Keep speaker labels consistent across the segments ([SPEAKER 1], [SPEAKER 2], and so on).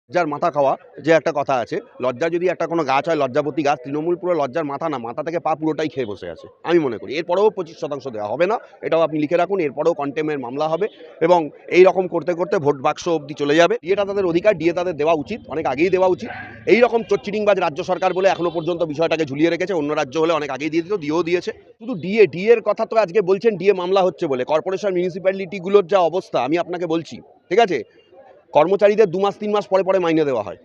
[SPEAKER 1] লজ্জার মাথা খাওয়া যে একটা কথা আছে, লজ্জা যদি একটা কোনো গাছ হয়, লজ্জাবতী গাছ, তৃণমূল পুরো লজ্জার মাথা না, মাথা থেকে পা পুরোটাই খেয়ে বসে আছে আমি মনে করি। এরপরেও 25% দেওয়া হবে না, এটাও আপনি লিখে রাখুন। এরপরেও কন্টেমের মামলা হবে এবং এই রকম করতে করতে ভোট বাক্স অবধি চলে যাবে। ডিএটা তাদের অধিকার, ডিএ তাদের দেওয়া উচিত, অনেক আগেই দেওয়া উচিত। এই রকম চোরচিটিংবাজ রাজ্য সরকার বলে এখনো পর্যন্ত বিষয়টাকে ঝুলিয়ে রেখেছে। অন্য রাজ্য হলে অনেক আগেই দিয়ে দিত, দিয়েও দিয়েছে। শুধু ডিএ এর কথা তো আজকে বলছেন ডিএ মামলা হচ্ছে বলে। কর্পোরেশন মিউনিসিপ্যালিটিগুলোর যা অবস্থা আমি আপনাকে বলছি, ঠিক আছে? কর্মচারীদের 2 মাস 3 মাস পরে পরে মাইনে দেওয়া হয়,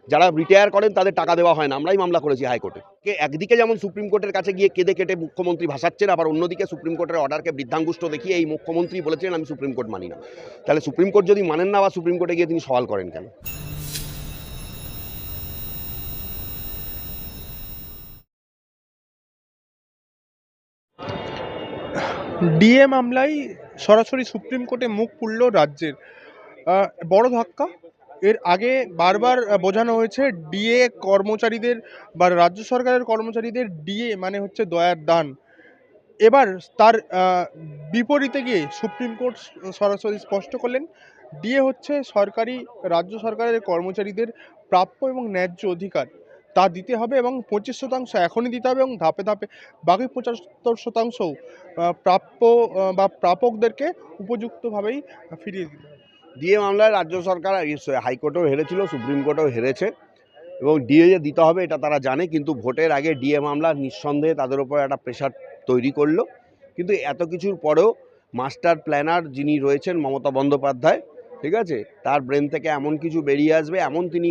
[SPEAKER 1] যারা রিটায়ার করেন তাদের টাকা দেওয়া হয় না। আমরাই মামলা করেছি হাইকোর্টে। একদিকে যেমন সুপ্রিম কোর্টের কাছে গিয়ে কেঁদে কেটে মুখ্যমন্ত্রী ভাসাচ্ছেন, আবার অন্যদিকে সুপ্রিম কোর্টের অর্ডারকে বৃদ্ধাঙ্গুষ্ঠ দেখিয়ে এই মুখ্যমন্ত্রী বলেছেন আমি সুপ্রিম কোর্ট মানি না। তাহলে সুপ্রিম কোর্ট যদি মানেন না, বা সুপ্রিম কোর্টে গিয়ে তিনি সওয়াল করেন কেন?
[SPEAKER 2] ডিএ মামলায় সরাসরি সুপ্রিম কোর্টে মুখ পুরল রাজ্যের। বড় ধাক্কা। এর আগে বারবার বোঝানো হয়েছে ডিএ কর্মচারীদের বা রাজ্য সরকারের কর্মচারীদের ডিএ মানে হচ্ছে দয়ার দান। এবার তার বিপরীতে গিয়ে সুপ্রিম কোর্ট সরাসরি স্পষ্ট করলেন ডিএ হচ্ছে সরকারি রাজ্য সরকারের কর্মচারীদের প্রাপ্য এবং ন্যায্য অধিকার, তা দিতে হবে এবং 25% এখনই দিতে হবে এবং ধাপে ধাপে বাকি 75%ও প্রাপ্য বা প্রাপকদেরকে উপযুক্তভাবেই ফিরিয়ে দিতে হবে।
[SPEAKER 1] ডিএ মামলায় রাজ্য সরকার হাইকোর্টেও হেরেছিল, সুপ্রিম কোর্টেও হেরেছে এবং ডিএ যে দিতে হবে এটা তারা জানে, কিন্তু ভোটের আগে ডিএ মামলা নিঃসন্দেহে তাদের উপর একটা প্রেশার তৈরি করলো। কিন্তু এত কিছুর পরেও মাস্টার প্ল্যানার যিনি রয়েছেন মমতা বন্দ্যোপাধ্যায়, ঠিক আছে, তার ব্রেন থেকে এমন কিছু বেরিয়ে আসবে, এমন তিনি,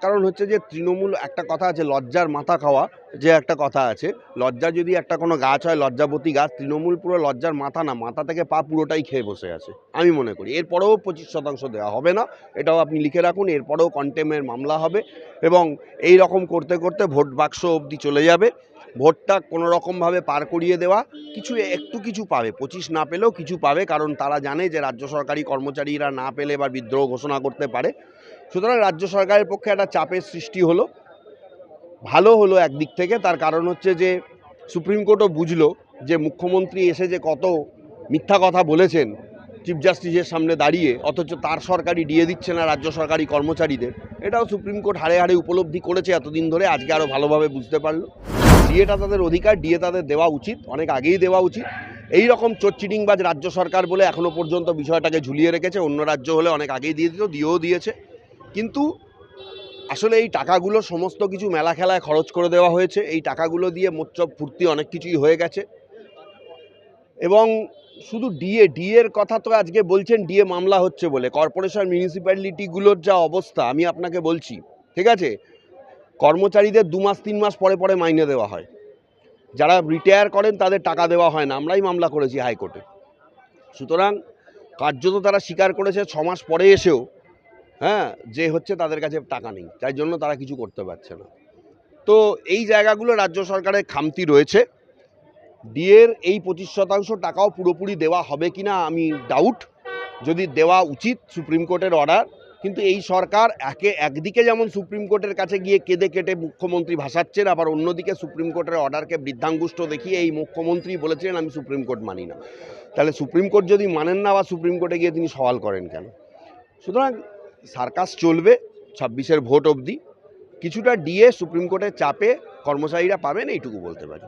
[SPEAKER 1] কারণ হচ্ছে যে তৃণমূল, একটা কথা আছে লজ্জার মাথা খাওয়া যে একটা কথা আছে, লজ্জা যদি একটা কোনো গাছ হয়, লজ্জাবতী গাছ, তৃণমূল পুরো লজ্জার মাথা না, মাথা থেকে পা পুরোটাই খেয়ে বসে আছে আমি মনে করি। এরপরেও 25% দেওয়া হবে না, এটাও আপনি লিখে রাখুন। এরপরেও কন্টেমের মামলা হবে এবং এই রকম করতে করতে ভোট বাক্স অবধি চলে যাবে। ভোটটা কোনো রকমভাবে পার করিয়ে দেওয়া, কিছু একটু কিছু পাবে, 25 না পেলেও কিছু পাবে, কারণ তারা জানে যে রাজ্য সরকারি কর্মচারীরা না পেলে এবার বিদ্রোহ ঘোষণা করতে পারে। সুতরাং রাজ্য সরকারের পক্ষে একটা চাপের সৃষ্টি হলো, ভালো হলো একদিক থেকে। তার কারণ হচ্ছে যে সুপ্রিম কোর্টও বুঝলো যে মুখ্যমন্ত্রী এসে যে কত মিথ্যা কথা বলেছেন চিফ জাস্টিসের সামনে দাঁড়িয়ে, অথচ তার সরকারই ডিএ দিচ্ছে না রাজ্য সরকারি কর্মচারীদের, এটাও সুপ্রিম কোর্ট হাড়ে হাড়ে উপলব্ধি করেছে এতদিন ধরে, আজকে আরও ভালোভাবে বুঝতে পারলো। ডিএটা তাদের অধিকার, ডিএ তাদের দেওয়া উচিত, অনেক আগেই দেওয়া উচিত। এই রকম চোরচিটিংবাজ রাজ্য সরকার বলে এখনো পর্যন্ত বিষয়টাকে ঝুলিয়ে রেখেছে। অন্য রাজ্য হলে অনেক আগেই দিয়ে দিত, দিয়েও দিয়েছে। কিন্তু আসলে এই টাকাগুলো সমস্ত কিছু মেলা খেলায় খরচ করে দেওয়া হয়েছে। এই টাকাগুলো দিয়ে মোচ্চপ ফুর্তি অনেক কিছুই হয়ে গেছে। এবং শুধু ডিএর কথা তো আজকে বলছেন ডিএ মামলা হচ্ছে বলে। কর্পোরেশন মিউনিসিপ্যালিটিগুলোর যা অবস্থা আমি আপনাকে বলছি, ঠিক আছে, কর্মচারীদের 2 মাস 3 মাস পরে পরে মাইনে দেওয়া হয়, যারা রিটায়ার করেন তাদের টাকা দেওয়া হয় না। আমরাই মামলা করেছি হাইকোর্টে। সুতরাং কার্যত তারা স্বীকার করেছে 6 মাস পরে এসেও, হ্যাঁ, যে হচ্ছে তাদের কাছে টাকা নেই, তাই জন্য তারা কিছু করতে পারছে না। তো এই জায়গাগুলো রাজ্য সরকারের খামতি রয়েছে। ডিএর এই 25% টাকাও পুরোপুরি দেওয়া হবে কিনা আমি ডাউট। যদি দেওয়া উচিত সুপ্রিম কোর্টের অর্ডার, কিন্তু এই সরকার একদিকে যেমন সুপ্রিম কোর্টের কাছে গিয়ে কেঁদে কেটে মুখ্যমন্ত্রী ভাসাচ্ছেন, আবার অন্যদিকে সুপ্রিম কোর্টের অর্ডারকে বৃদ্ধাঙ্গুষ্ঠ দেখিয়ে এই মুখ্যমন্ত্রী বলেছেন আমি সুপ্রিম কোর্ট মানি না। তাহলে সুপ্রিম কোর্ট যদি মানেন না, বা সুপ্রিম কোর্টে গিয়ে তিনি সওয়াল করেন কেন? সুতরাং সার্কাস চলবে 26-এর ভোট অবধি। কিছুটা ডিএ সুপ্রিম কোর্টের চাপে কর্মচারীরা পাবেন, এইটুকু বলতে পারি।